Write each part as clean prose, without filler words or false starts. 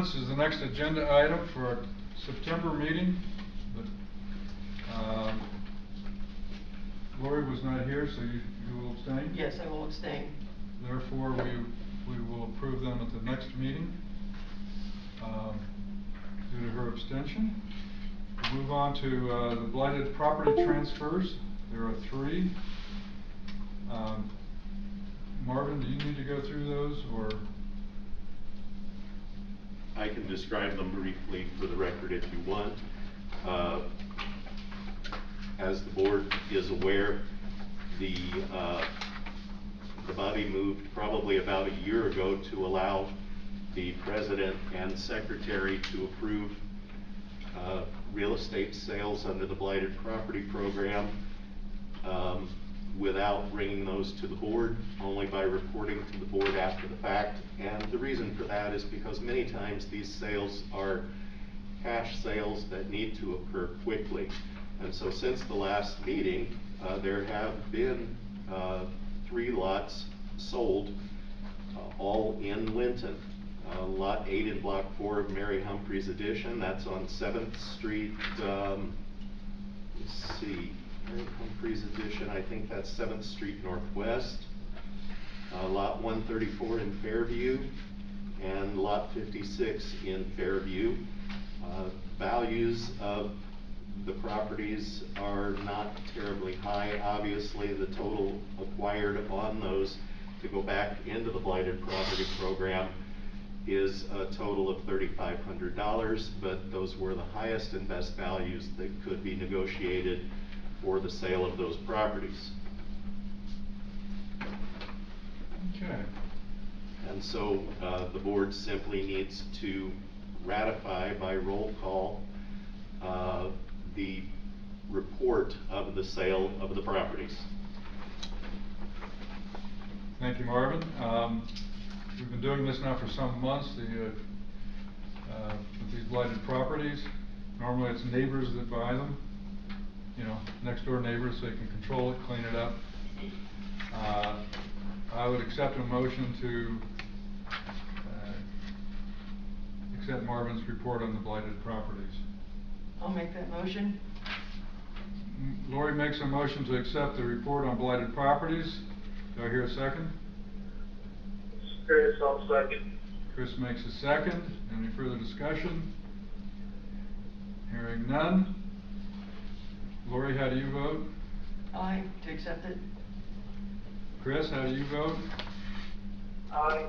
ordinance is the next agenda item for our September meeting. But, Lori was not here, so you will abstain? Yes, I will abstain. Therefore, we will approve them at the next meeting due to her abstention. We'll move on to the blighted property transfers. There are 3. Marvin, do you need to go through those, or? I can describe them briefly for the record if you want. As the board is aware, the body moved probably about a year ago to allow the president and secretary to approve real estate sales under the blighted property program without bringing those to the board, only by reporting to the board after the fact. And the reason for that is because many times these sales are cash sales that need to occur quickly. And so since the last meeting, there have been 3 lots sold, all in Linton. Lot 8 in Block 4 of Mary Humphreys Addition, that's on 7th Street, let's see, Mary Humphreys Addition, I think that's 7th Street Northwest. Lot 134 in Fairview, and Lot 56 in Fairview. Values of the properties are not terribly high. Obviously, the total acquired on those to go back into the blighted property program is a total of $3,500, but those were the highest and best values that could be negotiated for the sale of those properties. Okay. And so the board simply needs to ratify by roll call the report of the sale of the properties. Thank you, Marvin. We've been doing this now for some months, with these blighted properties. Normally it's neighbors that buy them, next door neighbors, so they can control it, clean it up. I would accept a motion to accept Marvin's report on the blighted properties. I'll make that motion. Lori makes a motion to accept the report on blighted properties. Do I hear a second? Chris, I'll second. Chris makes a second. Any further discussion? Hearing none. Lori, how do you vote? Aye, to accept it. Chris, how do you vote? Aye.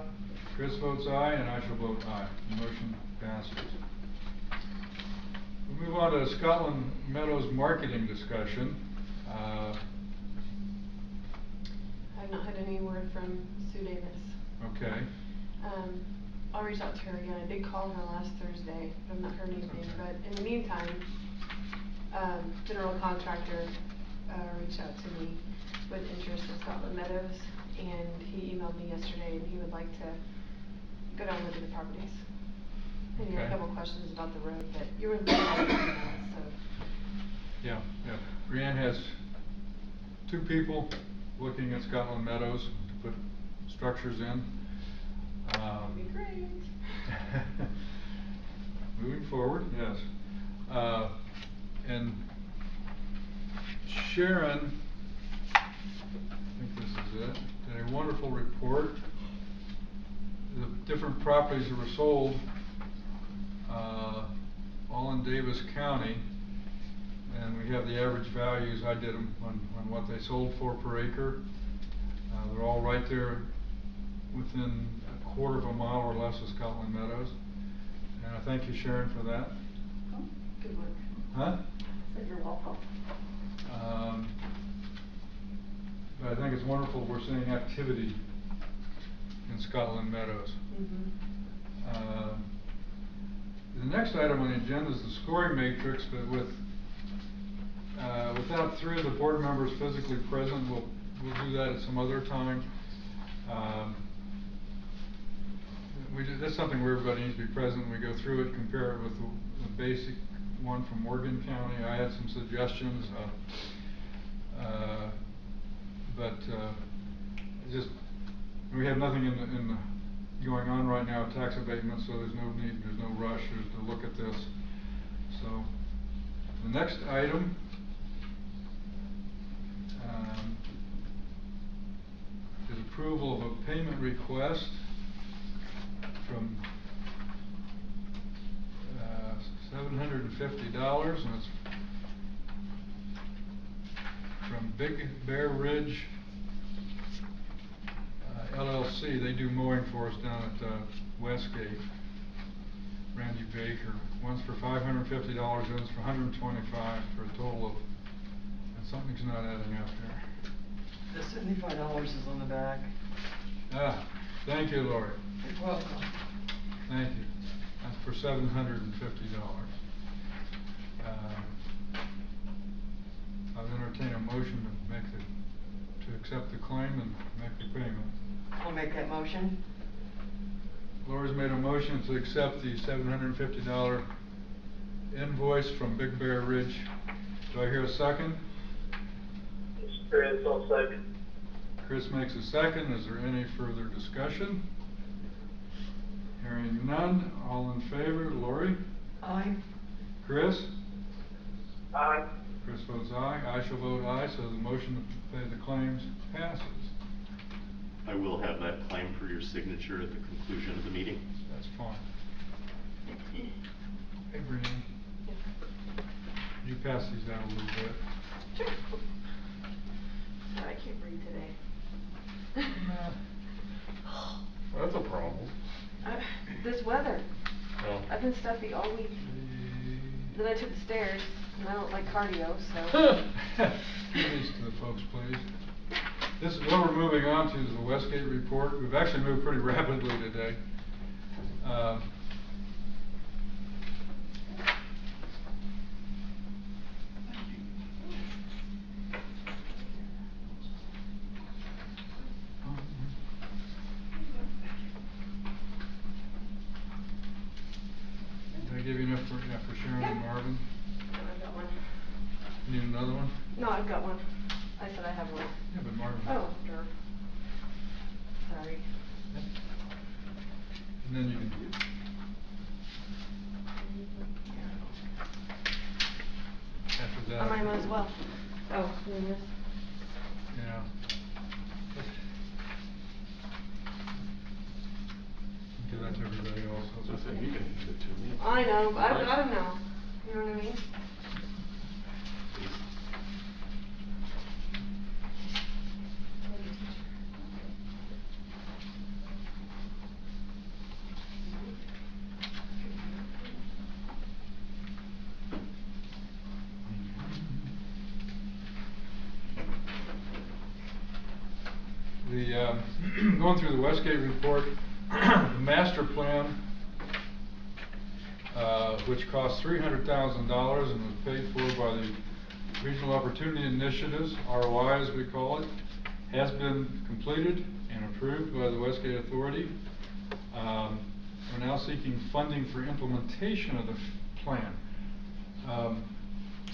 Chris votes aye, and I shall vote aye. The motion passes. We'll move on to Scotland Meadows marketing discussion. I've not had any word from Sue Davis. Okay. I'll reach out to her again. I did call her last Thursday, but I've not heard anything. Okay. But in the meantime, general contractor reached out to me with interest in Scotland Meadows, and he emailed me yesterday, and he would like to go down and look at the properties. And he had a couple questions about the road, but you were in the so. Yeah. Greene has 2 people looking at Scotland Meadows to put structures in. That'd be great. Moving forward, yes. And Sharon, I think this is it, did a wonderful report. The different properties that were sold, all in Davis County, and we have the average values. I did them on what they sold for per acre. They're all right there within a quarter of a mile or less of Scotland Meadows. And I thank you, Sharon, for that. Oh, good work. Huh? Said you're welcome. But I think it's wonderful we're seeing activity in Scotland Meadows. Mm-hmm. The next item on the agenda is the scoring matrix, but without 3 of the board members physically present, we'll do that at some other time. That's something where everybody needs to be present. We go through it, compare it with the basic one from Morgan County. I had some suggestions, but we have nothing in going on right now, tax abatement, so there's no need, there's no rush to look at this. So, the next item, is approval of a payment request from $750, and it's from Big Bear Ridge LLC. They do mowing for us down at Westgate. Randy Baker. One's for $550, one's for $125, for a total of, and something's not adding up here. The $75 is on the back. Ah, thank you, Lori. You're welcome. Thank you. That's for $750. I'll entertain a motion to accept the claim and make the payment. I'll make that motion. Lori's made a motion to accept the $750 invoice from Big Bear Ridge. Do I hear a second? It's Chris, I'll second. Chris makes a second. Is there any further discussion? Hearing none. All in favor? Lori? Aye. Chris? Aye. Chris votes aye. I shall vote aye, so the motion to pay the claims passes. I will have that claim for your signature at the conclusion of the meeting. That's fine. Hey, Greene. You pass these out a little bit. Sure. Sorry, I can't breathe today. That's a problem. This weather. Well, I've been stuffy all week. Then I took the stairs, and I don't like cardio, so. Give these to the folks, please. This is what we're moving on to, is the Westgate report. We've actually moved pretty rapidly today. Did I give you enough for Sharon and Marvin? No, I've got one. Need another one? No, I've got one. I said I have one. Yeah, but Marvin. Oh, sure. Sorry. And then you can. After that. I might as well. Oh, yes. Yeah. Give that to everybody else. I said you can give it to me. I know, but I've got them now. You know what I mean? Going through the Westgate report, the master plan, which cost $300,000 and was paid for by the Regional Opportunity Initiatives, ROI as we call it, has been completed and approved by the Westgate Authority. We're now seeking funding for implementation of the plan.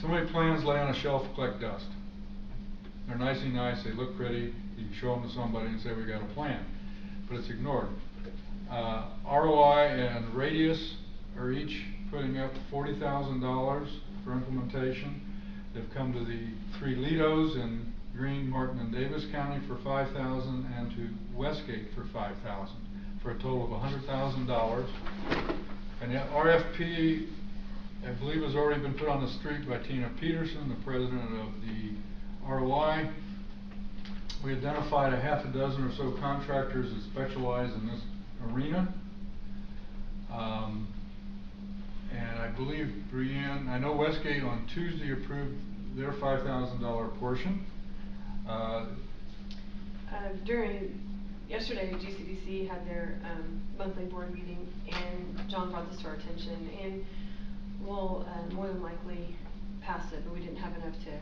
So many plans lay on a shelf collect dust. They're nicey nice, they look pretty, you can show them to somebody and say we got a plan, but it's ignored. ROI and Radius are each putting up $40,000 for implementation. They've come to the three Lidos in Greene, Martin, and Davis County for $5,000 and to Westgate for $5,000 for a total of $100,000. And the RFP, I believe, has already been put on the street by Tina Peterson, the president of the ROI. We identified a half a dozen or so contractors that specialize in this arena. And I believe Brienne, I know Westgate on Tuesday approved their $5,000 portion. Yesterday, GCDC had their monthly board meeting, and John brought this to our attention, and we'll more than likely pass it, but we didn't have enough to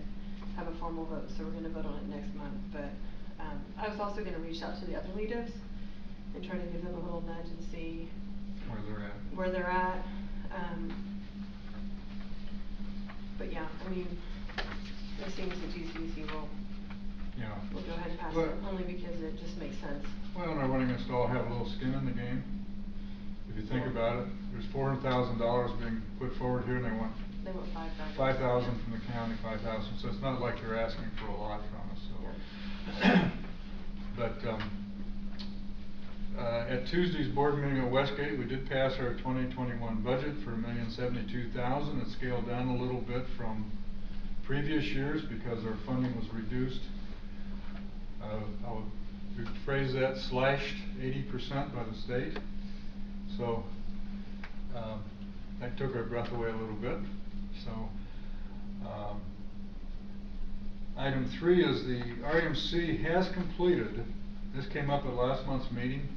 have a formal vote, so we're going to vote on it next month. But I was also going to reach out to the other leaders and try to give them a little nudge and see where they're at. But yeah, I mean, it seems that GCDC will you know. we'll go ahead and pass But- it, only because it just makes sense. Well, they're wanting us to all have a little skin in the game. If you think Yeah. about it, there's $400,000 being put forward here, and they want They want 5,000. 5,000 from the county, 5,000, so it's not like they're asking for a lot from us, so. But, at Tuesday's board meeting at Westgate, we did pass our 2021 budget for $1,072,000. It scaled down a little bit from previous years because our funding was reduced. I would phrase that slashed 80% by the state. So, that took our breath away a little bit. So, item 3 is the RMC has completed, this came up at last month's meeting,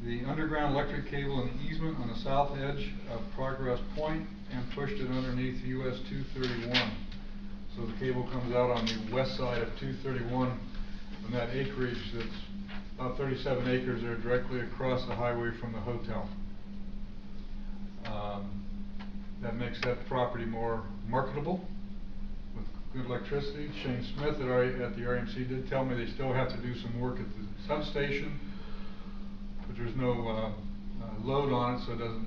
the underground electric cable and easement on the south edge of Progress Point and pushed it underneath US 231. So the cable comes out on the west side of 231 on that acreage that's about 37 acres there directly across the highway from the hotel. That makes that property more marketable with good electricity. Shane Smith at the RMC did tell me they still have to do some work at the substation, but there's no load on it, so there's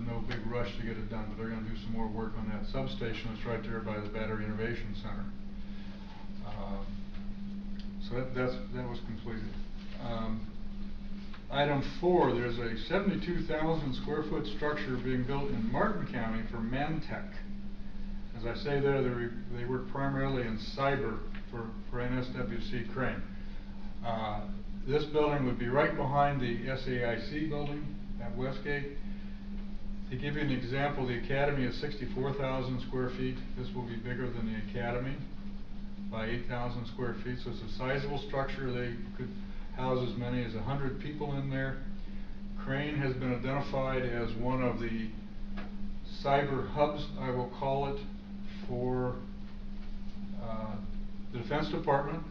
no big rush to get it done, but they're going to do some more work on that substation that's right there by the Battery Innovation Center. So that was completed. Item 4, there's a 72,000 square foot structure being built in Martin County for Mantech. As I say there, they work primarily in cyber for NSWC Crane. This building would be right behind the SAIC building at Westgate. To give you an example, the Academy is 64,000 square feet. This will be bigger than the Academy by 8,000 square feet, so it's a sizable structure. They could house as many as 100 people in there. Crane has been identified as one of the cyber hubs, I will call it, for the Defense Department.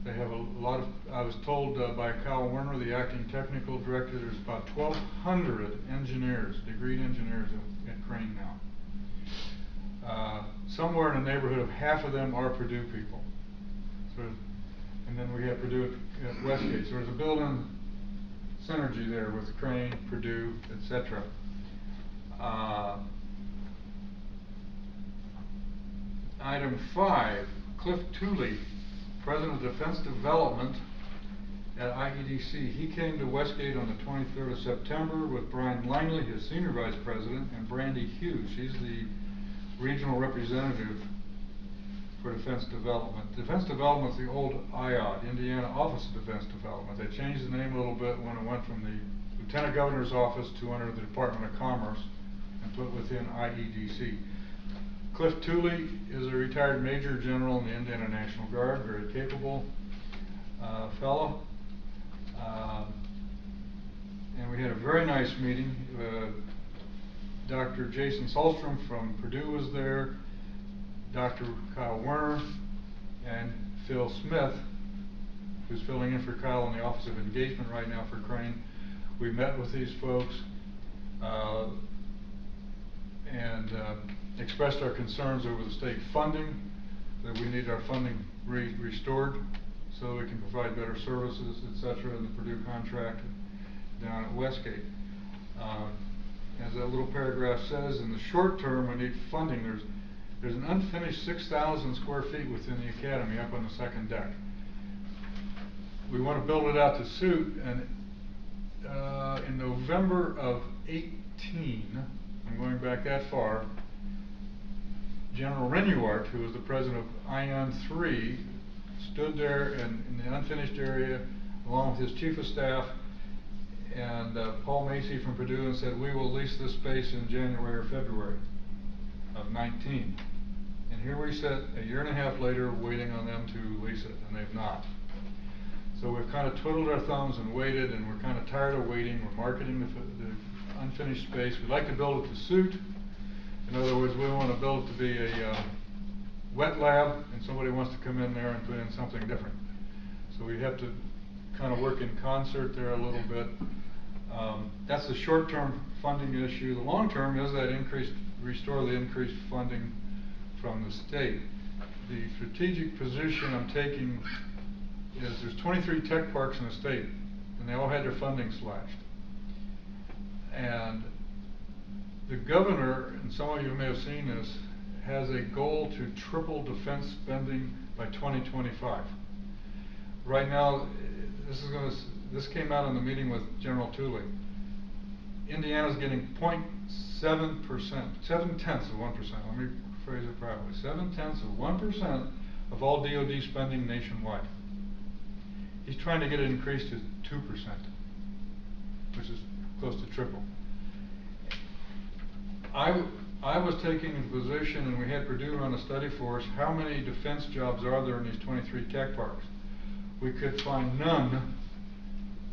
They have a lot of, I was told by Kyle Werner, the acting technical director, there's about 1,200 engineers, degreed engineers at Crane now. Somewhere in the neighborhood of half of them are Purdue people. So, and then we have Purdue at Westgate. So there's a built-in synergy there with Crane, Purdue, etc. Item 5, Cliff Tooley, President of Defense Development at IEDC. He came to Westgate on the 23rd of September with Brian Langley, his Senior Vice President, and Brandy Hughes. She's the Regional Representative for Defense Development. Defense Development is the old IOD, Indiana Office of Defense Development. They changed the name a little bit when it went from the Lieutenant Governor's Office to under the Department of Commerce and put within IEDC. Cliff Tooley is a retired Major General in the Indiana National Guard, very capable fellow. And we had a very nice meeting. Dr. Jason Salstrom from Purdue was there, Dr. Kyle Werner, and Phil Smith, who's filling in for Kyle in the Office of Engagement right now for Crane. We met with these folks and expressed our concerns over the state funding, that we need our funding restored so we can provide better services, etc., in the Purdue contract down at Westgate. As that little paragraph says, in the short term we need funding. There's an unfinished 6,000 square feet within the Academy up on the second deck. We want to build it out to suit, and in November of 18, I'm going back that far, General Renuart, who was the president of ION 3, stood there in the unfinished area along with his chief of staff and Paul Macy from Purdue, and said, we will lease this space in January or February of 19. And here we sit a year and a half later waiting on them to lease it, and they've not. So we've kind of twiddled our thumbs and waited, and we're kind of tired of waiting. We're marketing the unfinished space. We'd like to build it to suit. In other words, we want to build it to be a wet lab, and somebody wants to come in there and put in something different. So we have to kind of work in concert there a little bit. That's the short-term funding issue. The long-term is that restore the increased funding from the state. the strategic position I'm taking is there's 23 tech parks in the state, and they all had their funding slashed. And the governor, and some of you may have seen this, has a goal to triple defense spending by 2025. Right now, this came out in the meeting with General Tooley. Indiana's getting 0.7%, 0.7 of 1%, let me phrase it properly, 0.7 of 1% of all DoD spending nationwide. He's trying to get it increased to 2%, which is close to triple. I was taking a position, and we had Purdue run a study for us, how many defense jobs are there in these 23 tech parks? We could find none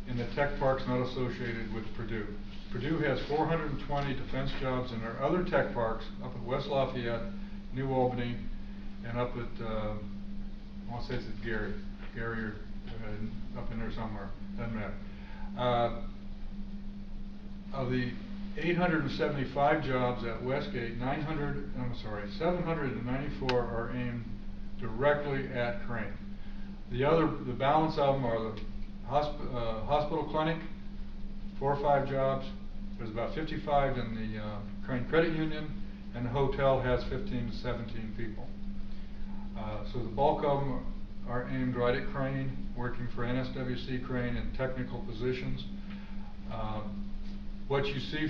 in the tech parks not associated with Purdue. Purdue has 420 defense jobs, and there are other tech parks up at West Lafayette, New Albany, and up at, I want to say it's at Gary, up in there somewhere, doesn't matter. Of the 875 jobs at Westgate, 794 are aimed directly at Crane. The balance of them are the hospital clinic, 4 or 5 jobs. There's about 55 in the Crane Credit Union, and the hotel has 15 to 17 people. So the bulk of them are aimed right at Crane, working for NSWC Crane in technical positions. What you see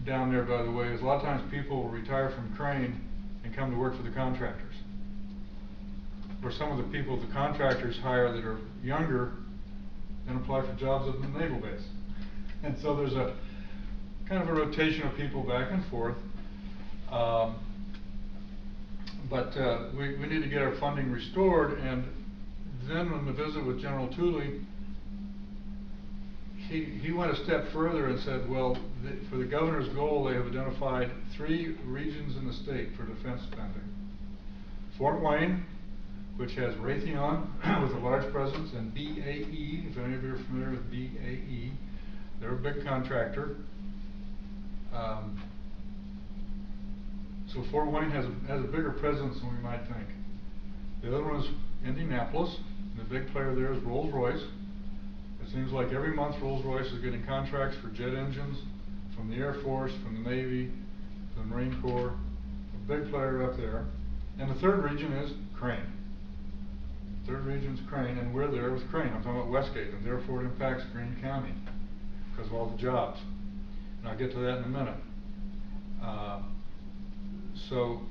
down there, by the way, is a lot of times people will retire from Crane and come to work for the contractors. Or some of the people the contractors hire that are younger and apply for jobs at the naval base. And so there's a kind of a rotation of people back and forth. We need to get our funding restored, and then on the visit with General Tooley, he went a step further and said, well, for the governor's goal, they have identified 3 regions in the state for defense spending. Fort Wayne, which has Raytheon with a large presence, and BAE, if any of you are familiar with BAE, they're a big contractor. So Fort Wayne has a bigger presence than we might think. The other one is Indianapolis. The big player there is Rolls-Royce. It seems like every month Rolls-Royce is getting contracts for jet engines from the Air Force, from the Navy, the Marine Corps. A big player up there. And the third region is Crane. The third region is Crane, and we're there with Crane. I'm talking about Westgate, and therefore it impacts Greene County because of all the jobs. And I'll get to that in a minute. So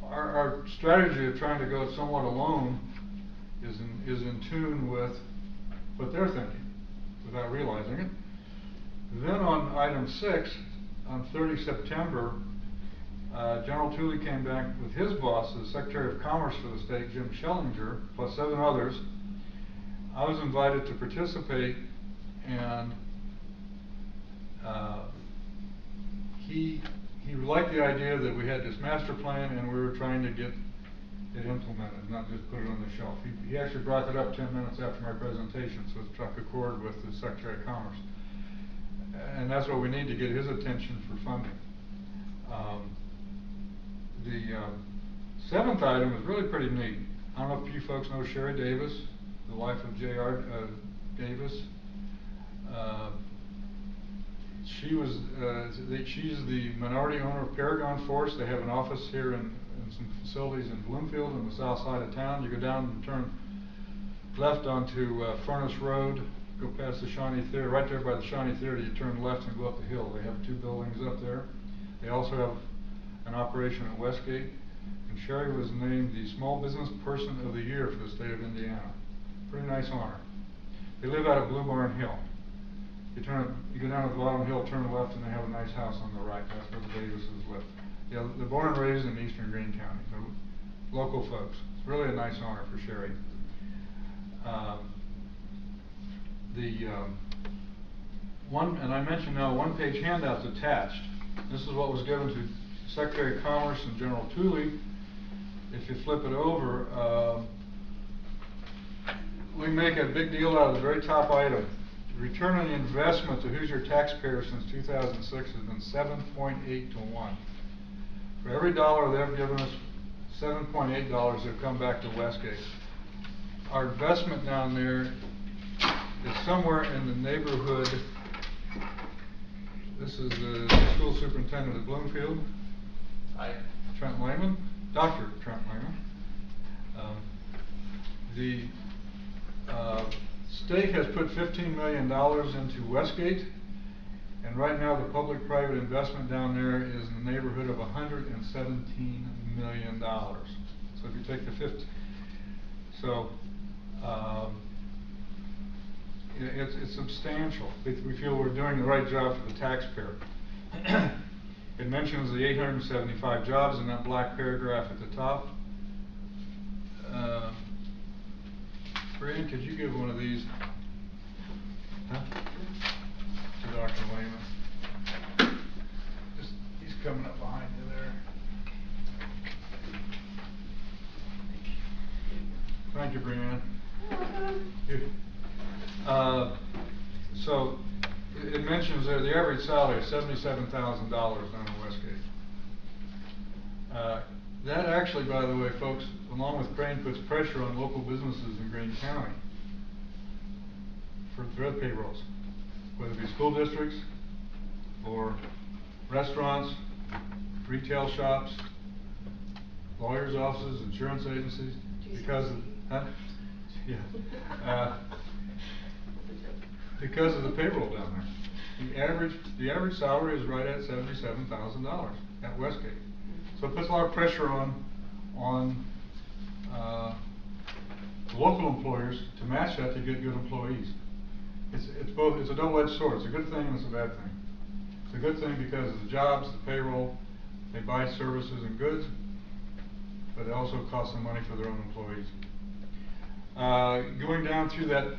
our strategy of trying to go somewhat alone is in tune with what they're thinking without realizing it. Then on item 6, on 30 September, General Tooley came back with his boss, the Secretary of Commerce for the state, Jim Schellinger, plus 7 others. I was invited to participate, and he liked the idea that we had this master plan and we were trying to get it implemented, not just put it on the shelf. He actually brought that up 10 minutes after my presentation, so it struck a chord with the Secretary of Commerce. And that's what we need to get his attention for funding. The 7th item is really pretty neat. I don't know if you folks know Sherry Davis, the wife of J.R. Davis. She's the minority owner of Paragon Force. They have an office here and some facilities in Bloomfield on the south side of town. You go down and turn left onto Furnace Road, go past the Shawnee Theater. Right there by the Shawnee Theater, you turn left and go up the hill. They have 2 buildings up there. They also have an operation at Westgate. And Sherry was named the Small Business Person of the Year for the state of Indiana. Pretty nice honor. They live out of Blue Barn Hill. You go down to the bottom hill, turn left, and they have a nice house on the right. That's where the Davises live. Yeah, they're born and raised in eastern Greene County. They're local folks. It's really a nice honor for Sherry. And I mentioned now, 1-page handout's attached. This is what was given to Secretary of Commerce and General Tooley. If you flip it over, we make a big deal out of the very top item. Return on the investment to Hoosier taxpayers since 2006 has been 7.8 to 1. For every dollar they've given us $7.8 have come back to Westgate. Our investment down there is somewhere in the neighborhood, this is the school superintendent at Bloomfield. Hi. Trent Lehman, Dr. Trent Lehman. The state has put $15 million into Westgate, and right now the public-private investment down there is in the neighborhood of $117 million. So if you take the 50, so it's substantial. We feel we're doing the right job for the taxpayer. It mentions the 875 jobs in that black paragraph at the top. Greene, could you give one of these to Dr. Lehman? He's coming up behind you there. Thank you, Brianne. So it mentions there the average salary is $77,000 down in Westgate. That actually, by the way, folks, along with Crane, puts pressure on local businesses in Greene County for their payrolls, whether it be school districts or restaurants, retail shops, lawyers' offices, insurance agencies, because of, because of the payroll down there. The average salary is right at $77,000 at Westgate. So it puts a lot of pressure on local employers to match that to get good employees. It's both. It's a double-edged sword. It's a good thing and it's a bad thing. It's a good thing because of the jobs, the payroll, they buy services and goods, but it also costs them money for their own employees. Going down through the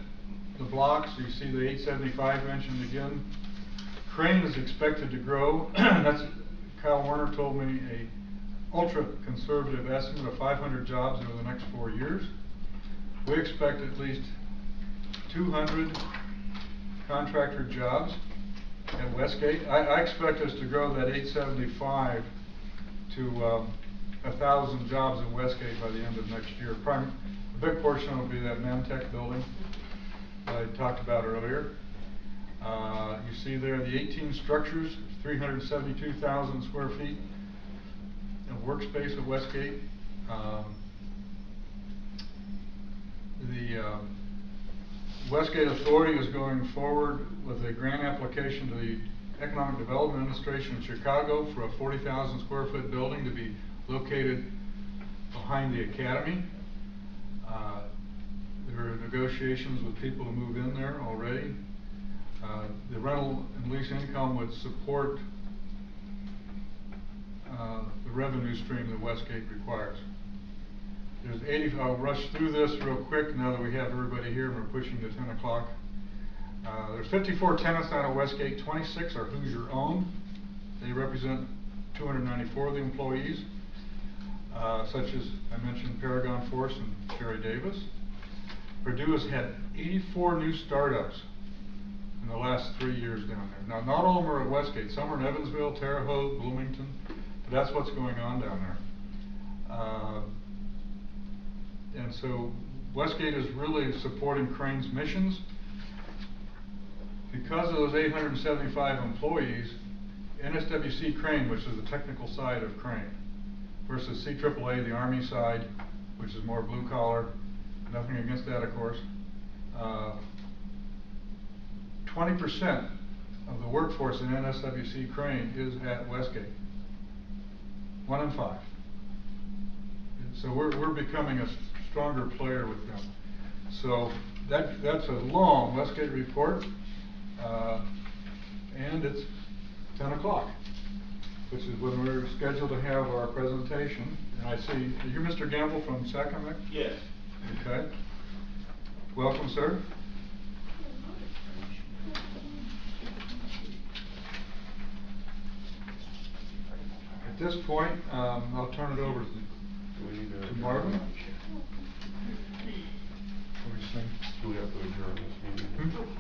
blocks, you see the 875 mentioned again. Crane is expected to grow. That's Kyle Warner told me a ultra-conservative estimate of 500 jobs over the next 4 years. We expect at least 200 contractor jobs at Westgate. I expect us to grow that 875 to 1,000 jobs at Westgate by the end of next year. A big portion will be that Mamtech building I talked about earlier. You see there the 18 structures, 372,000 square feet of workspace at Westgate. The Westgate Authority is going forward with a grant application to the Economic Development Administration in Chicago for a 40,000 square foot building to be located behind the Academy. There are negotiations with people to move in there already. The rental and lease income would support the revenue stream that Westgate requires. There's 80, I'll rush through this real quick now that we have everybody here and we're pushing to 10 o'clock. There's 54 tenants down at Westgate, 26 are Hoosier owned. They represent 294 of the employees, such as I mentioned Paragon Force and Sherry Davis. Purdue has had 84 new startups in the last 3 years down there. Now, not all of them are at Westgate. Some are in Evansville, Terre Haute, Bloomington, but that's what's going on down there. And so Westgate is really supporting Crane's missions. Because of those 875 employees, NSWC Crane, which is the technical side of Crane, versus CAAA, the Army side, which is more blue collar, nothing against that, of course. 20% of the workforce in NSWC Crane is at Westgate. 1 in 5. So we're becoming a stronger player with them. So that's a long Westgate report, and it's 10 o'clock, which is when we're scheduled to have our presentation. And I see, you're Mr. Gamble from Sacramento? Yes. Okay. Welcome, sir. At this point, I'll turn it over to Marvin. What do you think? Do we have to adjourn this meeting?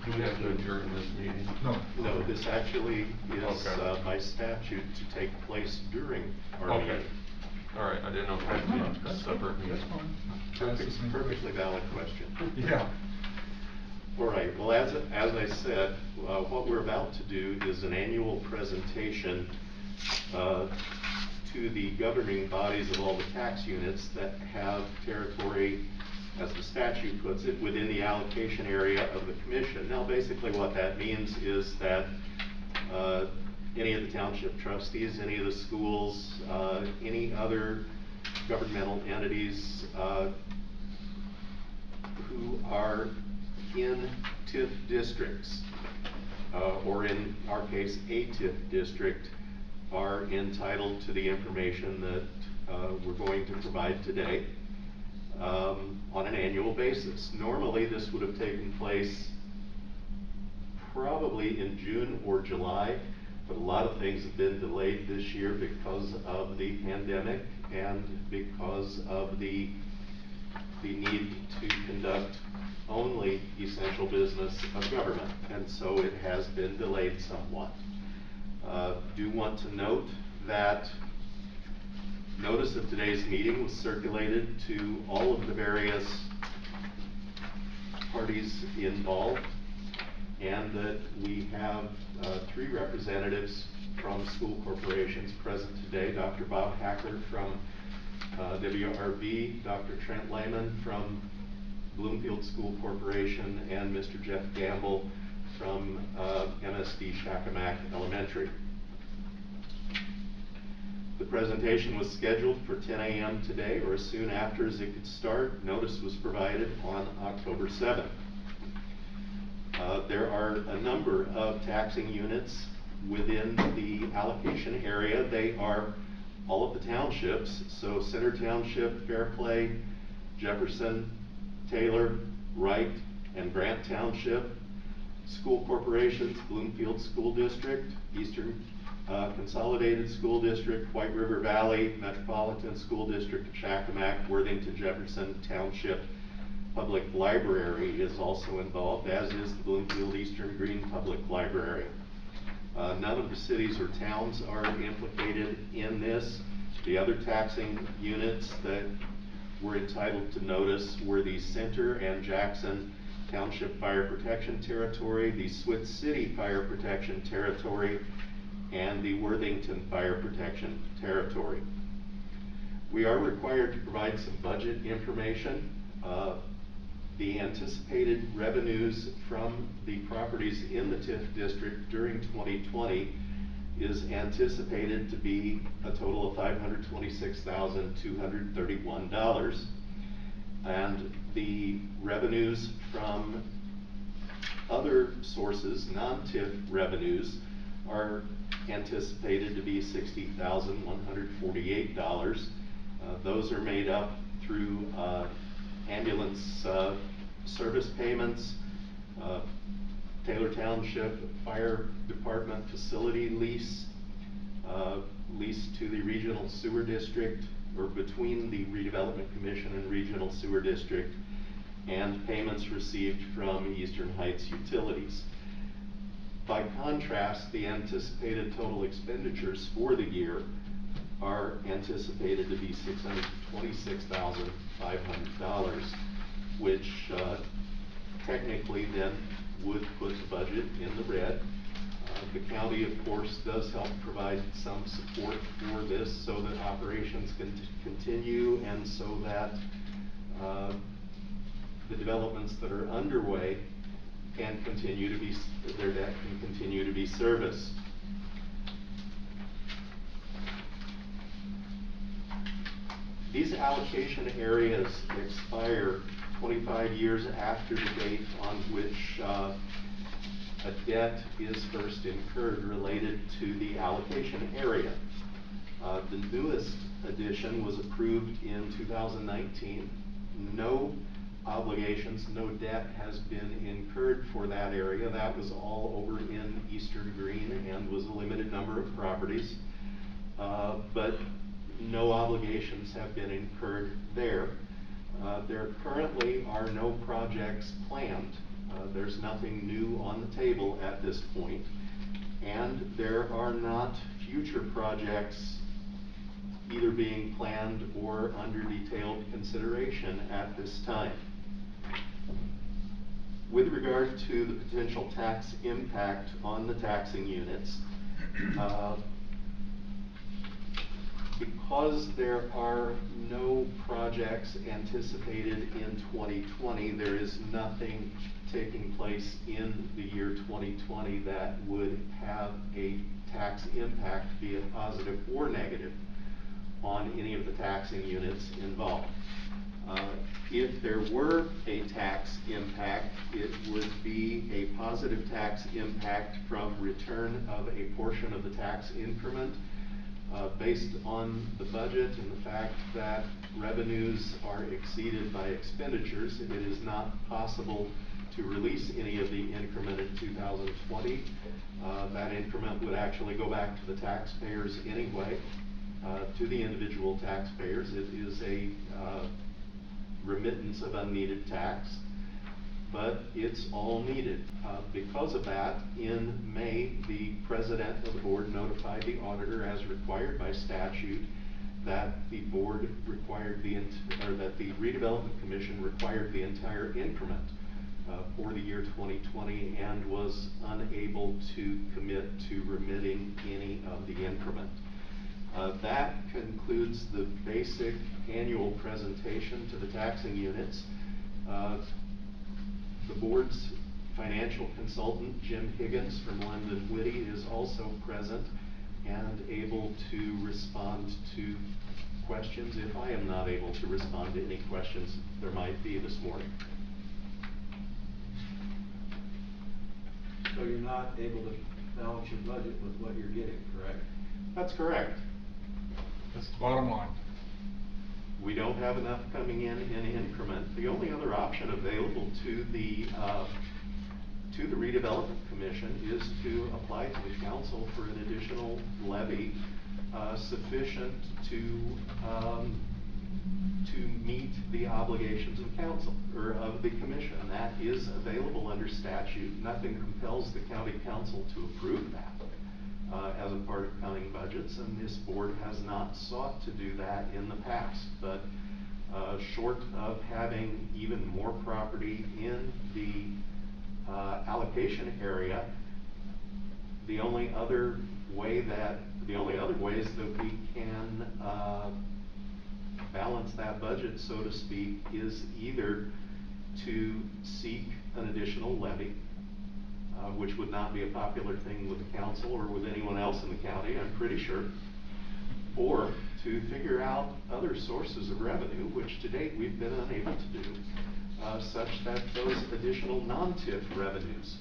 Do we have to adjourn this meeting? No. No, this actually is Okay. by statute to take place during our Okay. meeting. All right, I didn't know if it had to be a That's separate fine, meeting. that's fine. That's the same. Perfectly valid question. Yeah. All right, well, as I said, what we're about to do is an annual presentation to the governing bodies of all the tax units that have territory, as the statute puts it, within the allocation area of the commission. Now, basically what that means is that any of the township trustees, any of the schools, any other governmental entities who are in TIF districts, or in our case, a TIF district, are entitled to the information that we're going to provide today on an annual basis. Normally, this would have taken place probably in June or July, but a lot of things have been delayed this year because of the pandemic and because of the need to conduct only essential business of government, and so it has been delayed somewhat. Do want to note that notice of today's meeting was circulated to all of the various parties involved, and that we have 3 representatives from school corporations present today. Dr. Bob Hacker from WRB, Dr. Trent Lehman from Bloomfield School Corporation, and Mr. Jeff Gamble from MSD Shakamak Elementary. The presentation was scheduled for 10 a.m. today, or as soon after as it could start. Notice was provided on October 7th. There are a number of taxing units within the allocation area. They are all of the townships, so Center Township, Fairplay, Jefferson, Taylor, Wright, and Grant Township. School corporations: Bloomfield School District, Eastern Consolidated School District, White River Valley Metropolitan School District of Shakamak, Worthington Jefferson Township Public Library is also involved, as is the Bloomfield Eastern Greene Public Library. None of the cities or towns are implicated in this. The other taxing units that were entitled to notice were the Center and Jackson Township Fire Protection Territory, the Switz City Fire Protection Territory, and the Worthington Fire Protection Territory. We are required to provide some budget information. The anticipated revenues from the properties in the TIF district during 2020 is anticipated to be a total of $526,231. And the revenues from other sources, non-TIF revenues, are anticipated to be $60,148. Those are made up through ambulance service payments, Taylor Township Fire Department facility lease, lease to the Regional Sewer District, or between the Redevelopment Commission and Regional Sewer District, and payments received from Eastern Heights Utilities. By contrast, the anticipated total expenditures for the year are anticipated to be $626,500, which technically then would put the budget in the red. The county, of course, does help provide some support for this so that operations can continue, and so that the developments that are underway can continue to be, their debt can continue to be serviced. These allocation areas expire 25 years after the date on which a debt is first incurred related to the allocation area. The newest edition was approved in 2019. No obligations, no debt has been incurred for that area. That was all over in Eastern Greene and was a limited number of properties. But no obligations have been incurred there. There currently are no projects planned. There's nothing new on the table at this point, and there are not future projects either being planned or under detailed consideration at this time. With regard to the potential tax impact on the taxing units, because there are no projects anticipated in 2020, there is nothing taking place in the year 2020 that would have a tax impact, be it positive or negative, on any of the taxing units involved. If there were a tax impact, it would be a positive tax impact from return of a portion of the tax increment based on the budget and the fact that revenues are exceeded by expenditures. It is not possible to release any of the increment in 2020. That increment would actually go back to the taxpayers anyway, to the individual taxpayers. It is a remittance of unneeded tax, but it's all needed. Because of that, in May, the president of the board notified the auditor, as required by statute, that the board required that the Redevelopment Commission required the entire increment for the year 2020 and was unable to commit to remitting any of the increment. That concludes the basic annual presentation to the taxing units. The board's financial consultant, Jim Higgins from London Witty, is also present and able to respond to questions if I am not able to respond to any questions there might be this morning. So you're not able to balance your budget with what you're getting, correct? That's correct. That's the bottom line. We don't have enough coming in increment. The only other option available to the Redevelopment Commission is to apply to the council for an additional levy sufficient to meet the obligations of council or of the commission. That is available under statute. Nothing compels the county council to approve that as a part of counting budgets, and this board has not sought to do that in the past. But short of having even more property in the allocation area, the only other ways that we can balance that budget, so to speak, is either to seek an additional levy, which would not be a popular thing with the council or with anyone else in the county, I'm pretty sure, or to figure out other sources of revenue, which to date we've been unable to do, such that those additional non-TIF revenues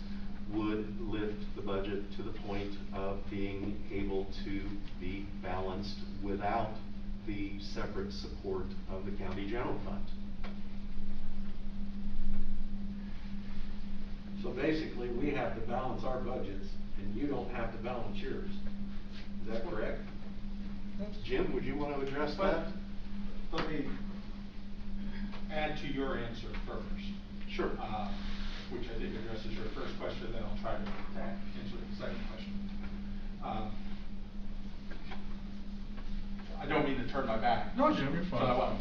would lift the budget to the point of being able to be balanced without the separate support of the county general fund. So basically, we have to balance our budgets, and you don't have to balance yours. Is that correct? Jim, would you want to address that? Let me add to your answer first. Sure. Which I think addresses your first question, then I'll try to answer the second question. I don't mean to turn my back. No, Jim, you're fine. But I won't.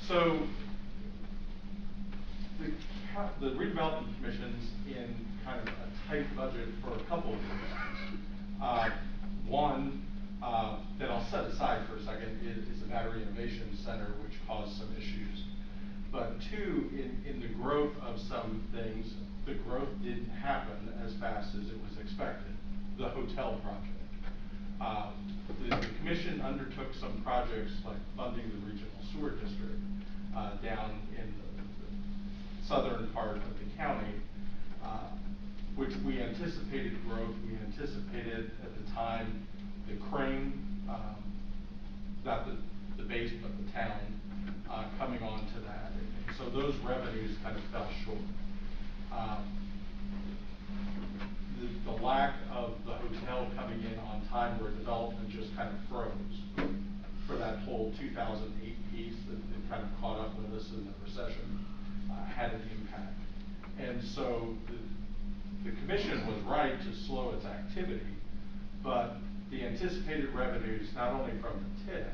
So, the Redevelopment Commission's in kind of a tight budget for a couple of reasons. One, that I'll set aside for a second, is the Battery Innovation Center, which caused some issues. But two, in the growth of some things, the growth didn't happen as fast as it was expected. The hotel project. The commission undertook some projects like funding the regional sewer district down in the southern part of the county, which we anticipated growth. We anticipated at the time the crane, not the base but the town, coming on to that. And so those revenues kind of fell short. The lack of the hotel coming in on time where development just kind of froze for that whole 2008 piece that kind of caught up with us in the recession had an impact. And so the commission was right to slow its activity, but the anticipated revenues, not only from the TIF,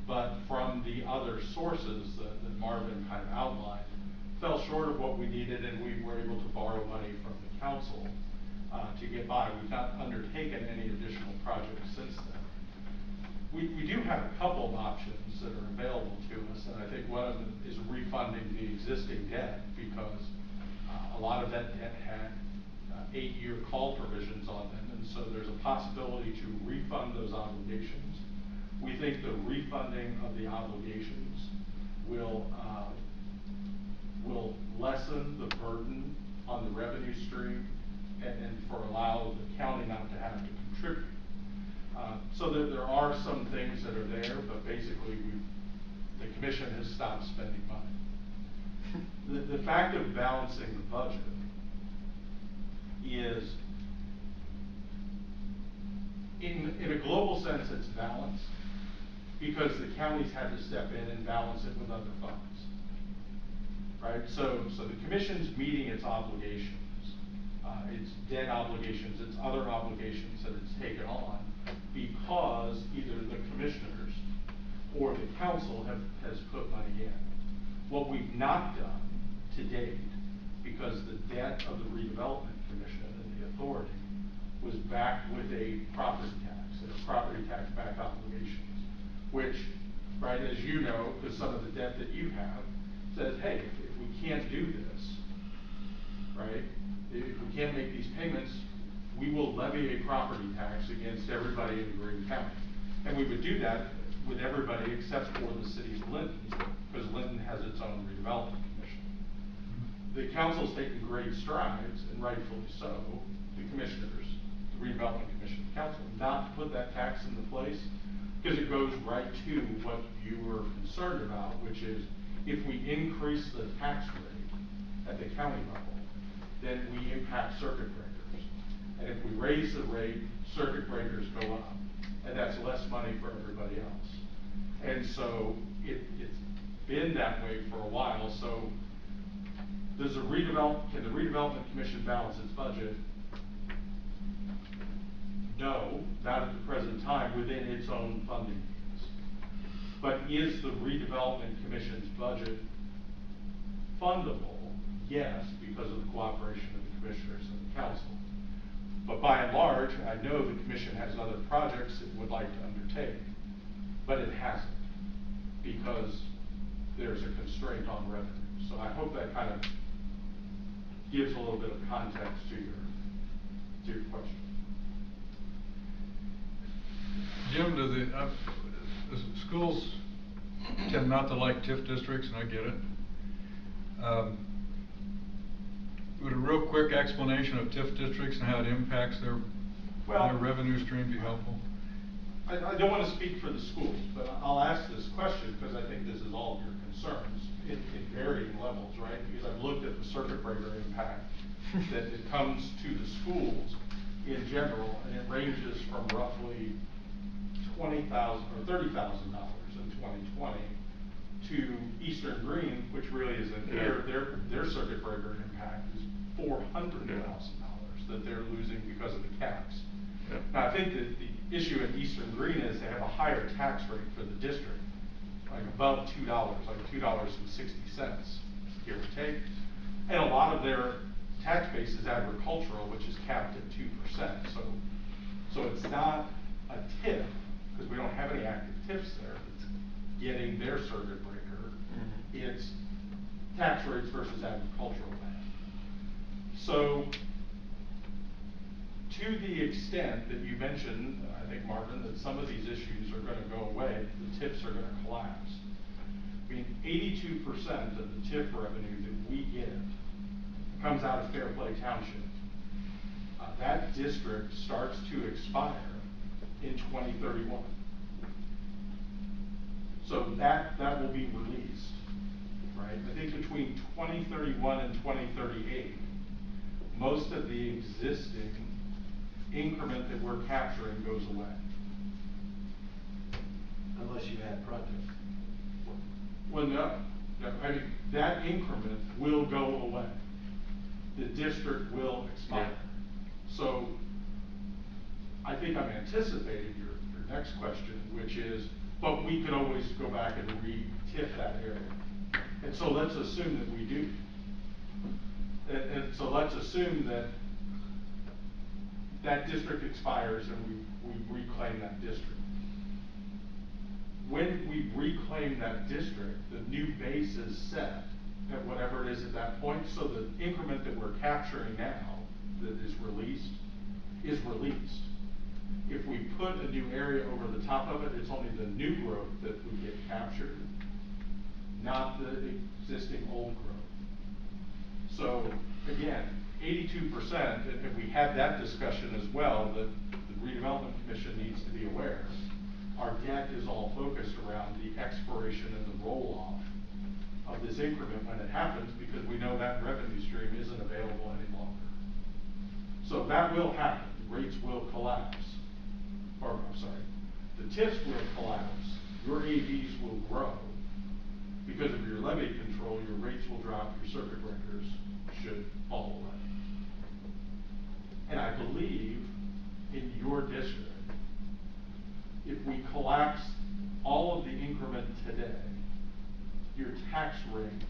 but from the other sources that Marvin kind of outlined, fell short of what we needed, and we were able to borrow money from the council to get by. We've not undertaken any additional projects since then. We do have a couple of options that are available to us, and I think one of them is refunding the existing debt, because a lot of that debt had 8-year call provisions on them, and so there's a possibility to refund those obligations. We think the refunding of the obligations will lessen the burden on the revenue stream and for allow the county not to have to contribute. So there are some things that are there, but basically the commission has stopped spending money. The fact of balancing the budget is, in a global sense, it's balanced, because the counties had to step in and balance it with other funds. Right? So the commission's meeting its obligations, its debt obligations, its other obligations that it's taken on, because either the commissioners or the council has put money in. What we've not done to date, because the debt of the Redevelopment Commission and the authority was backed with a property tax, and a property tax backed obligations, which, right, as you know, because some of the debt that you have says, hey, if we can't do this, right, if we can't make these payments, we will levy a property tax against everybody in Greene County. And we would do that with everybody except for the city of Linton, because Linton has its own redevelopment commission. The council's taken great strides, and rightfully so, the commissioners, the redevelopment commission, the council, not to put that tax into place, because it goes right to what you were concerned about, which is if we increase the tax rate at the county level, then we impact circuit breakers. And if we raise the rate, circuit breakers go up, and that's less money for everybody else. And so it's been that way for a while. So can the redevelopment commission balance its budget? No, not at the present time within its own funding needs. But is the redevelopment commission's budget fundable? Yes, because of the cooperation of the commissioners and the council. But by and large, I know the commission has other projects it would like to undertake, but it hasn't, because there's a constraint on revenue. So I hope that kind of gives a little bit of context to your question. Jim, the schools tend not to like TIF districts, and I get it. Would a real quick explanation of TIF districts and how it impacts their revenue stream be helpful? I don't want to speak for the schools, but I'll ask this question because I think this is all of your concerns in varying levels, right? Because I've looked at the circuit breaker impact that it comes to the schools in general, and it ranges from roughly $20,000 or $30,000 in 2020 to Eastern Greene, which really isn't their circuit breaker impact is $400,000 that they're losing because of the caps. Yeah. Now, I think that the issue at Eastern Greene is they have a higher tax rate for the district, like above $2, like $2.60, give or take. And a lot of their tax base is agricultural, which is capped at 2%. So it's not a TIF, because we don't have any active TIFs there, that's getting their circuit breaker. It's tax rates versus agricultural land. So to the extent that you mentioned, I think, Marvin, that some of these issues are going to go away, the TIFs are going to collapse. I mean, 82% of the TIF revenue that we get comes out of Fairplay Township. That district starts to expire in 2031. So that will be released, right? I think between 2031 and 2038, most of the existing increment that we're capturing goes away. Unless you add projects. Well, no, I mean, that increment will go away. The district will expire. So I think I'm anticipating your next question, which is, but we could always go back and re-tip that area. And so let's assume that we do. And so let's assume that that district expires and we reclaim that district. When we reclaim that district, the new base is set at whatever it is at that point, so the increment that we're capturing now that is released. If we put a new area over the top of it, it's only the new growth that would get captured, not the existing old growth. So again, 82%, and we had that discussion as well, that the redevelopment commission needs to be aware. Our debt is all focused around the expiration and the roll-off of this increment when it happens, because we know that revenue stream isn't available any longer. So that will happen. Rates will collapse. Or, I'm sorry, the TIFs will collapse. Your AVs will grow. Because of your levy control, your rates will drop, your circuit breakers should fall away. And I believe in your district, if we collapse all of the increment today, your tax rate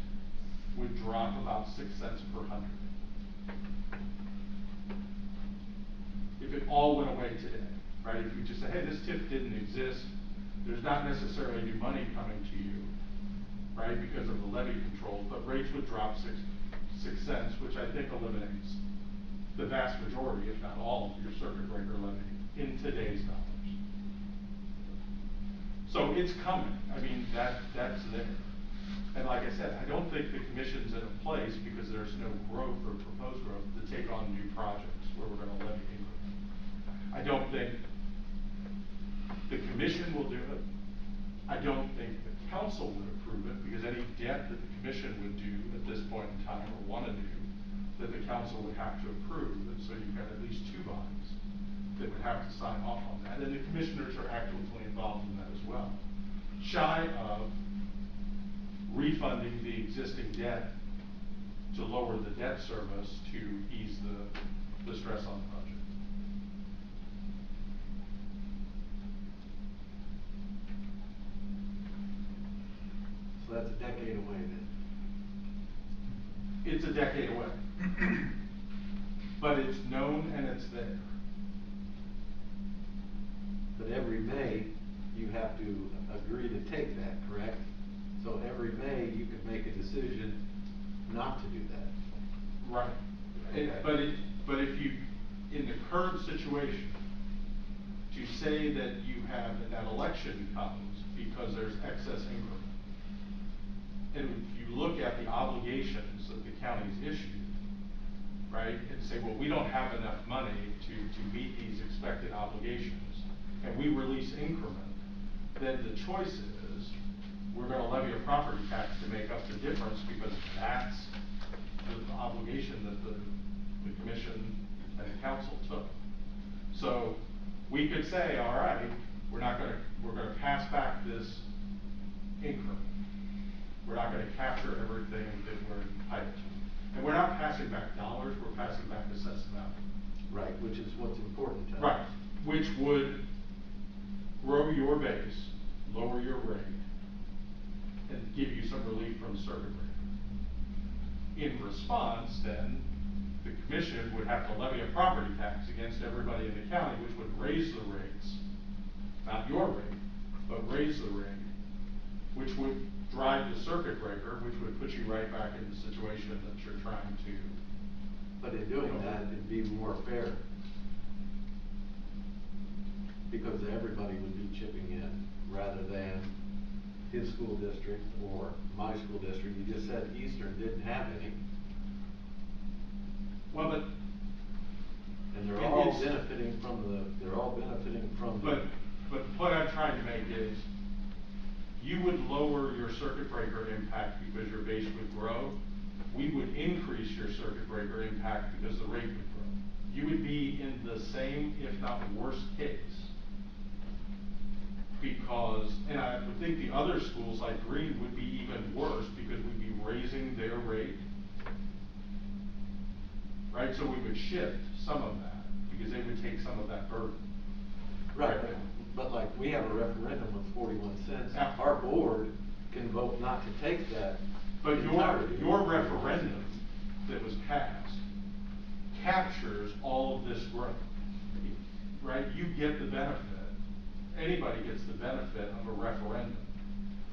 would drop about 6 cents per hundred. If it all went away today, right? If you just say, hey, this TIF didn't exist, there's not necessarily new money coming to you, right? Because of the levy control, but rates would drop 6 cents, which I think eliminates the vast majority, if not all, of your circuit breaker levy in today's dollars. So it's coming. I mean, that's there. And like I said, I don't think the commission's in a place, because there's no growth or proposed growth, to take on new projects where we're gonna levy increment. I don't think the commission will do it. I don't think the council would approve it, because any debt that the commission would do at this point in time, or wanna do, that the council would have to approve. And so you've got at least 2 bodies that would have to sign off on that. And the commissioners are actively involved in that as well. Shy of refunding the existing debt to lower the debt service to ease the stress on the project. So that's a decade away then. It's a decade away. But it's known and it's there. But every May, you have to agree to take that, correct? So every May, you could make a decision not to do that. Right. Okay. But if you, in the current situation, to say that you have, and that election comes because there's excess increment, and if you look at the obligations that the county's issued, right, and say, well, we don't have enough money to meet these expected obligations, and we release increment, then the choice is, we're gonna levy a property tax to make up the difference, because that's the obligation that the commission and the council took. So we could say, all right, we're gonna pass back this increment. We're not gonna capture everything that we're entitled to. And we're not passing back dollars, we're passing back assessed value. Right, which is what's important to us. Right, which would grow your base, lower your rate, and give you some relief from circuit breaker. In response, then, the commission would have to levy a property tax against everybody in the county, which would raise the rates, not your rate, but raise the rate, which would drive the circuit breaker, which would put you right back in the situation that you're trying to. But in doing that, it'd be more fair. Because everybody would be chipping in, rather than his school district or my school district. You just said Eastern didn't have any. Well, but. And they're all benefiting from the. But the point I'm trying to make is, you would lower your circuit breaker impact because your base would grow. We would increase your circuit breaker impact because the rate would grow. You would be in the same, if not worse case. Because, and I would think the other schools like Greene would be even worse, because we'd be raising their rate. Right, so we would shift some of that, because they would take some of that burden. Right, but like, we have a referendum with 41 cents. Yeah. Our board can vote not to take that. But entirety. your referendum that was passed captures all of this growth, right? You get the benefit, anybody gets the benefit of a referendum.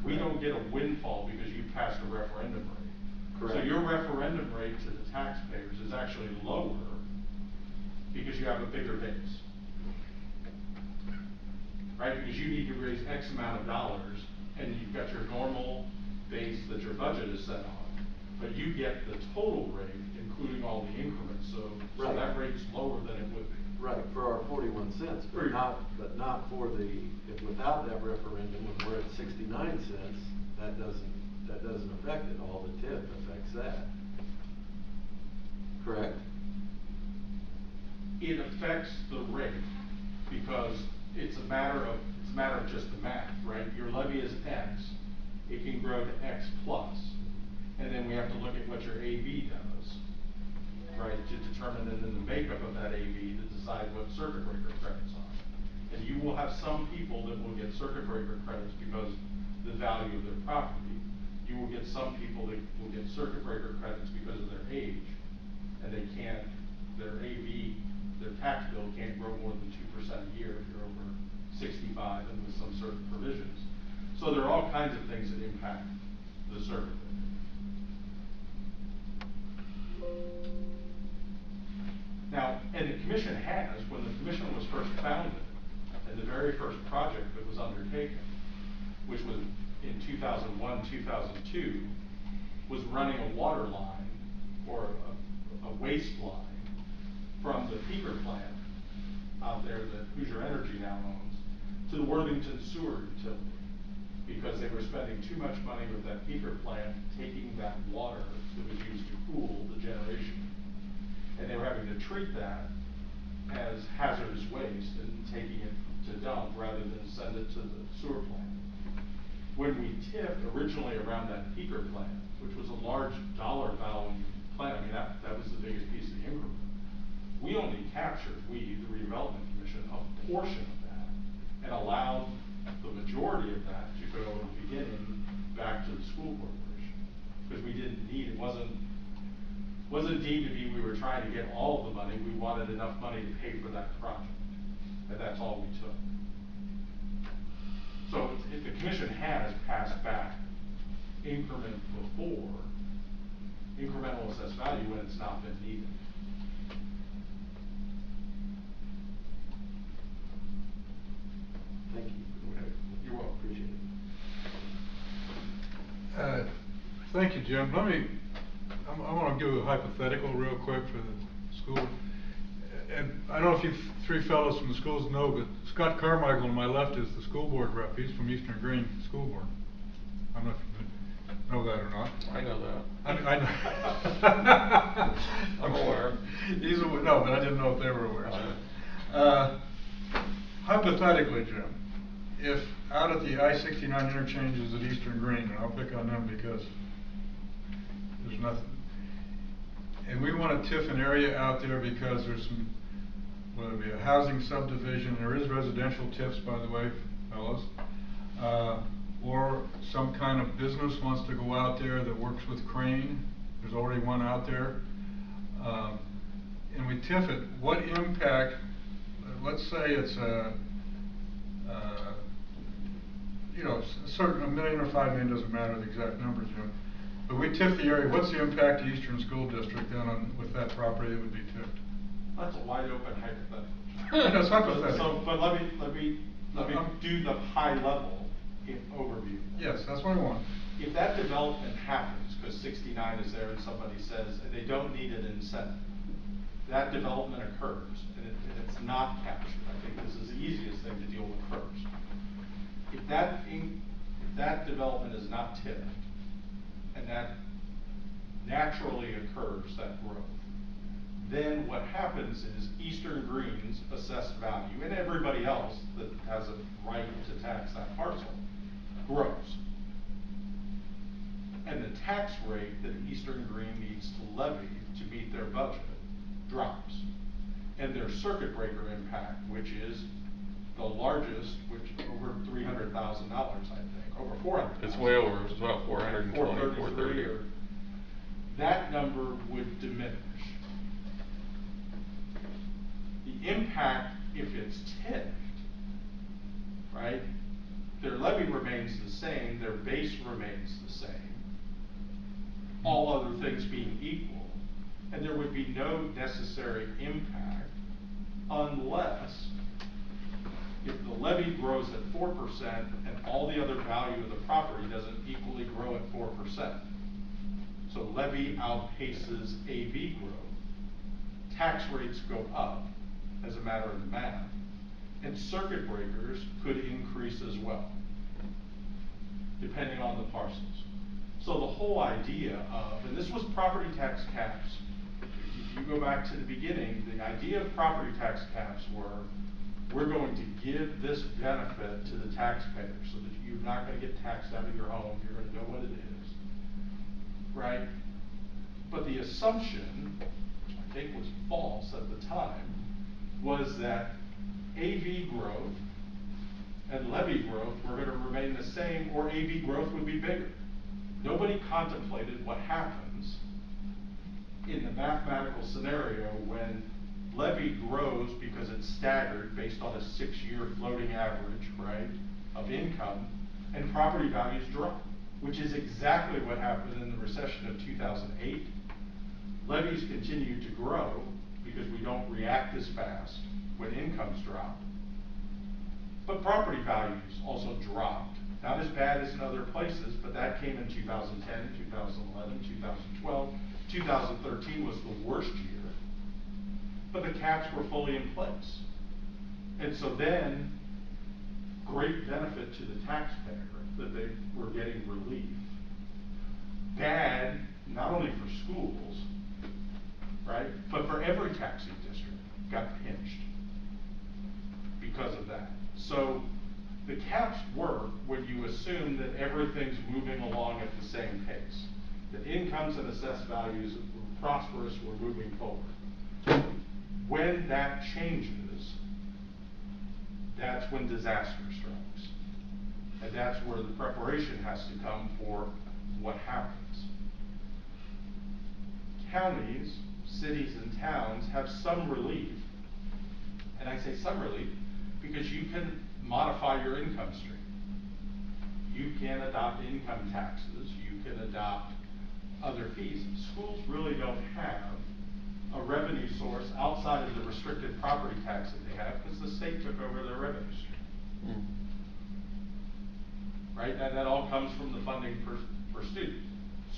We Correct. don't get a windfall because you passed a referendum rate. So Correct. your referendum rate to the taxpayers is actually lower because you have a bigger base. Right, because you need to raise X amount of dollars, and you've got your normal base that your budget is set on. But you get the total rate, including all the increments, so Right. that rate's lower than it would be. Right, for our 41 cents, For but your- not for the, if without that referendum, when we're at 69 cents, that doesn't affect it, all the tip affects that. Correct? It affects the rate, because it's a matter of just the math, right? Your levy is X, it can grow to X plus, and then we have to look at what your AV does, right? To determine, and then the makeup of that AV to decide what circuit breaker credits are. And you will have some people that will get circuit breaker credits because the value of their property. You will get some people that will get circuit breaker credits because of their age, and they can't, their AV, their tax bill can't grow more than 2% a year if you're over 65 and with some certain provisions. So there are all kinds of things that impact the circuit breaker. Now, and the commission has, when the commission was first founded, and the very first project that was undertaken, which was in 2001, 2002, was running a water line or a waste line from the peaker plant out there that Hoosier Energy now owns to the Worthington sewer utility, because they were spending too much money with that peaker plant taking that water that was used to cool the generation. And they were having to treat that as hazardous waste and taking it to dump rather than send it to the sewer plant. When we tipped originally around that peaker plant, which was a large dollar value plant, I mean, that was the biggest piece of the increment. We only captured, the Redevelopment Commission, a portion of that and allowed the majority of that to go in the beginning back to the school corporation. Because we didn't need, it wasn't deemed to be we were trying to get all of the money, we wanted enough money to pay for that project. And that's all we took. So if the commission has passed back increment before, incremental assessed value when it's not been needed. Thank you. You're welcome. Appreciate it. Thank you, Jim. I want to give a hypothetical real quick for the school. And I don't know if you three fellows from the schools know, but Scott Carmichael on my left is the school board rep. He's from Eastern Greene School Board. I don't know if you know that or not. I know that. I know. I'm aware. No, but I didn't know if they were aware. Hypothetically, Jim, if out at the I-69 interchanges at Eastern Greene, and I'll pick on them because there's nothing, and we want to TIF an area out there because there's some, whether it be a housing subdivision, there is residential TIFs, by the way, fellows, or some kind of business wants to go out there that works with Crane. There's already one out there. And we TIF it, what impact, let's say it's a certain, $1 million or $5 million, doesn't matter the exact numbers, Jim. But we TIF the area, what's the impact to Eastern School District then with that property that would be TIFed? That's a wide open hypothetical. That's hypothetical. So, but let me do the high level overview. Yes, that's what I want. If that development happens, because 69 is there and somebody says they don't need an incentive, that development occurs and it's not captured. I think this is the easiest thing to deal with first. If that development is not tipped and that naturally occurs, that growth, then what happens is Eastern Greene's assessed value and everybody else that has a right to tax that parcel grows. And the tax rate that Eastern Greene needs to levy to meet their budget drops. And their circuit breaker impact, which is the largest, which over $300,000, I think, over 400,000. It's way over, it's about 420, 433 430. or, that number would diminish. The impact, if it's TIF, right, their levy remains the same, their base remains the same, all other things being equal, and there would be no necessary impact unless if the levy grows at 4% and all the other value of the property doesn't equally grow at 4%. So levy outpaces AV growth, tax rates go up as a matter of math, and circuit breakers could increase as well, depending on the parcels. So the whole idea of, and this was property tax caps. If you go back to the beginning, the idea of property tax caps were, we're going to give this benefit to the taxpayer so that you're not going to get taxed out of your home, you're going to know what it is, right? But the assumption, which I think was false at the time, was that AV growth and levy growth were going to remain the same, or AV growth would be bigger. Nobody contemplated what happens in the mathematical scenario when levy grows because it's staggered based on a 6-year floating average, right, of income, and property values drop, which is exactly what happened in the recession of 2008. Levies continue to grow because we don't react as fast when incomes drop. But property values also dropped. Not as bad as in other places, but that came in 2010, 2011, 2012. 2013 was the worst year, but the caps were fully in place. And so then, great benefit to the taxpayer that they were getting relief. Bad, not only for schools, right, but for every taxing district got pinched because of that. So the caps work when you assume that everything's moving along at the same pace, that incomes and assessed values were prosperous, we're moving forward. When that changes, that's when disaster strikes. And that's where the preparation has to come for what happens. Counties, cities, and towns have some relief, and I say some relief because you can modify your income stream. You can adopt income taxes, you can adopt other fees. Schools really don't have a revenue source outside of the restricted property tax that they have because the state took over their revenue stream. Right, and that all comes from the funding per student.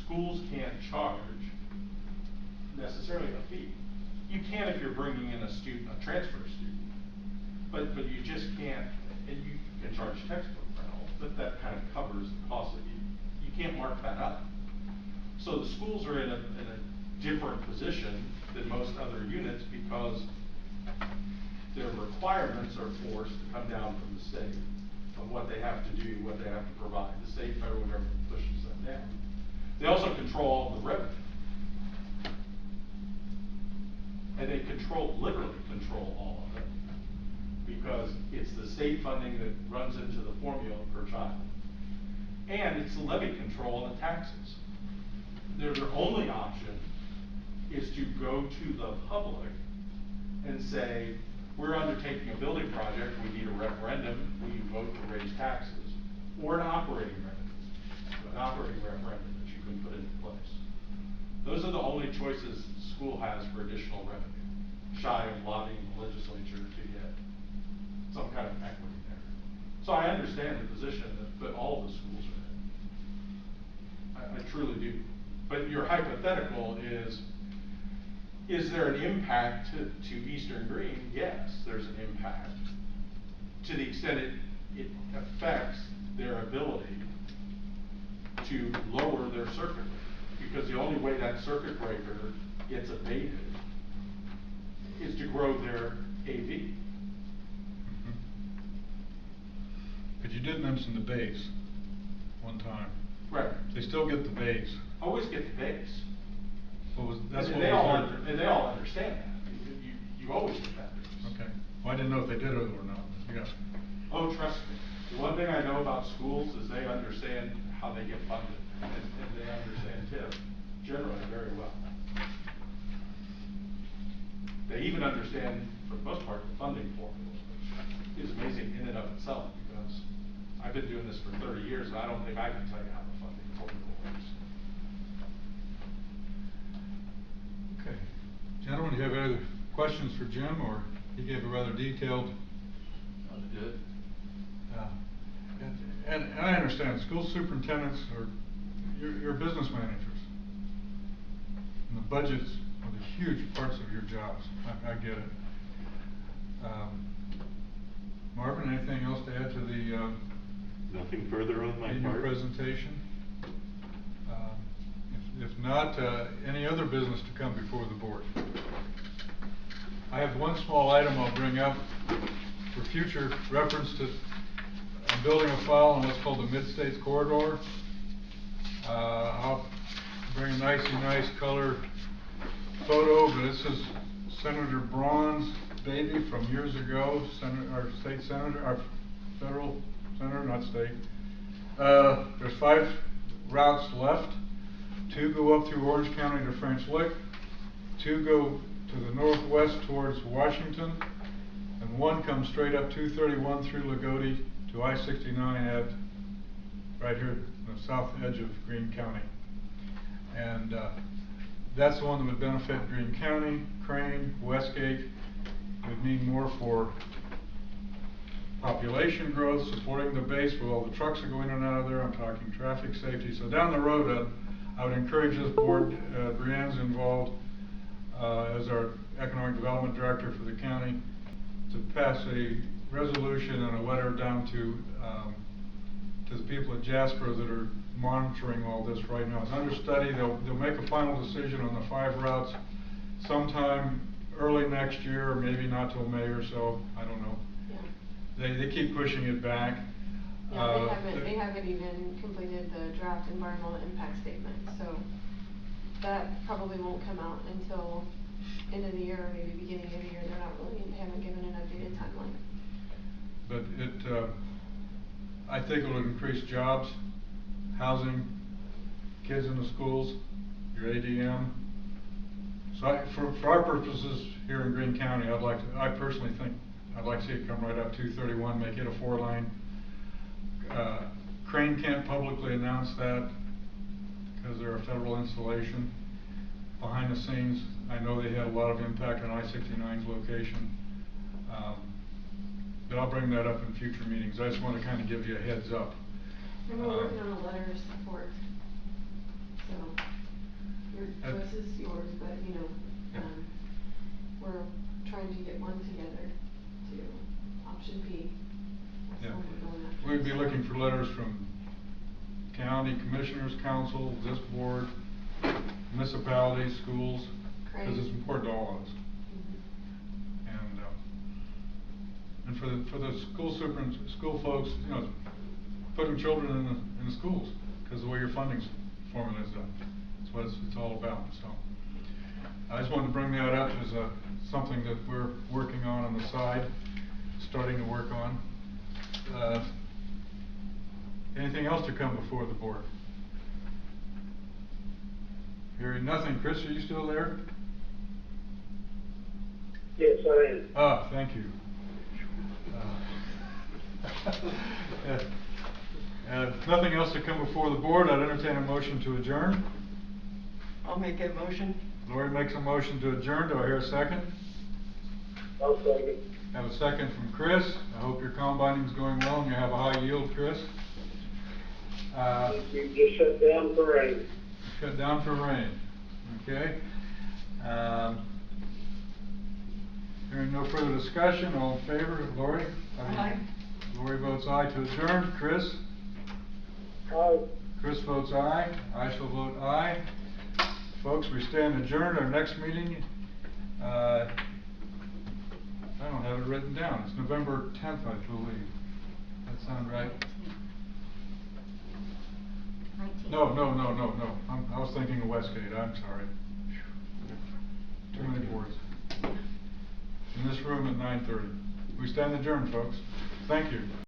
Schools can't charge necessarily a fee. You can if you're bringing in a transfer student, but you just can't, and you can charge textbook rental, but that kind of covers the cost of you can't mark that up. So the schools are in a different position than most other units because their requirements are forced to come down from the state of what they have to do, what they have to provide. The state, federal government pushes them down. They also control all the revenue. And they literally control all of it because it's the state funding that runs into the formula per child. And it's the levy control on the taxes. Their only option is to go to the public and say, we're undertaking a building project, we need a referendum, will you vote to raise taxes? Or an operating referendum that you can put into place. Those are the only choices the school has for additional revenue, shy of lobbying the legislature to get some kind of equity there. So I understand the position that all the schools are in. I truly do. But your hypothetical is there an impact to Eastern Greene? Yes, there's an impact. To the extent it affects their ability to lower their circuit rate. Because the only way that circuit breaker gets abated is to grow their AV. But you did mention the base one time. Right. They still get the base. Always get the base. That's and what they was all there. and they all understand that. You always get that base. Okay. Well, I didn't know if they did it or not. Yeah. Oh, trust me, the one thing I know about schools is they understand how they get funded, and they understand TIF generally very well. They even understand, for the most part, the funding formula, which is amazing in and of itself, because I've been doing this for 30 years, and I don't think I can tell you how the funding formula works. Okay. Gentlemen, do you have any other questions for Jim, or he gave a rather detailed? That's good. uh, And I understand, school superintendents are, you're business managers. And the budgets are the huge parts of your jobs. I get it. Marvin, anything else to add to the Nothing further on my in your part. presentation? If not, any other business to come before the board? I have one small item I'll bring up for future reference to. I'm building a file on what's called the Mid-States Corridor. I'll bring a nice color photo, but this is Senator Braun's baby from years ago, our state senator, our federal senator, not state. There's 5 routes left. 2 go up through Orange County to French Lick, 2 go to the northwest towards Washington, and 1 comes straight up 231 through Lagodi to I-69 at right here at the south edge of Greene County. And that's the one that would benefit Greene County, Crane, Westgate. It would mean more for population growth, supporting the base where all the trucks are going in and out of there. I'm talking traffic safety. So down the road, I would encourage this board, Brianne's involved as our economic development director for the county, to pass a resolution and a letter down to the people at Jasper that are monitoring all this right now. It's under study. They'll make a final decision on the 5 routes sometime early next year, or maybe not till May or so. I don't know. Yeah. They keep pushing it back. Yeah, they haven't even completed the draft environmental impact statement, so that probably won't come out until end of the year, or maybe beginning of the year. They haven't given an updated timeline. But I think it will increase jobs, housing, kids in the schools, your ADM. So for our purposes here in Greene County, I personally think I'd like to see it come right up 231, make it a 4-lane. Crane can't publicly announce that because they're a federal installation. Behind the scenes, I know they had a lot of impact on I-69's location. But I'll bring that up in future meetings. I just want to kind of give you a heads up. And we're working on a letter of support. So your choice is yours, but you know, we're trying to get one together to option B. That's Yeah. the one we're going after. We'd be looking for letters from county commissioners, council, this board, municipalities, schools, because it's important to all of us. And for the school folks, you know, putting children in the schools because of the way your funding formula is done. That's what it's all about. So I just wanted to bring that up as something that we're working on the side, starting to work on. Anything else to come before the board? Hearing nothing. Chris, are you still there? Yes, I am. Thank you. If nothing else to come before the board, I'd entertain a motion to adjourn. I'll make that motion. Lori makes a motion to adjourn. Do I hear a second? I'll second. Have a second from Chris. I hope your combining's going well and you have a high yield, Chris. You just shut down for rain. Shut down for rain. Okay. Hearing no further discussion, all in favor, Lori? Aye. Lori votes aye to adjourn. Chris? Aye. Chris votes aye. I shall vote aye. Folks, we stand adjourned. Our next meeting, I don't have it written down. It's November 10th, I believe. That sound right? 19. No. I was thinking of Westgate. I'm sorry. Too many boards. In this room at 9:30. We stand adjourned, folks. Thank you.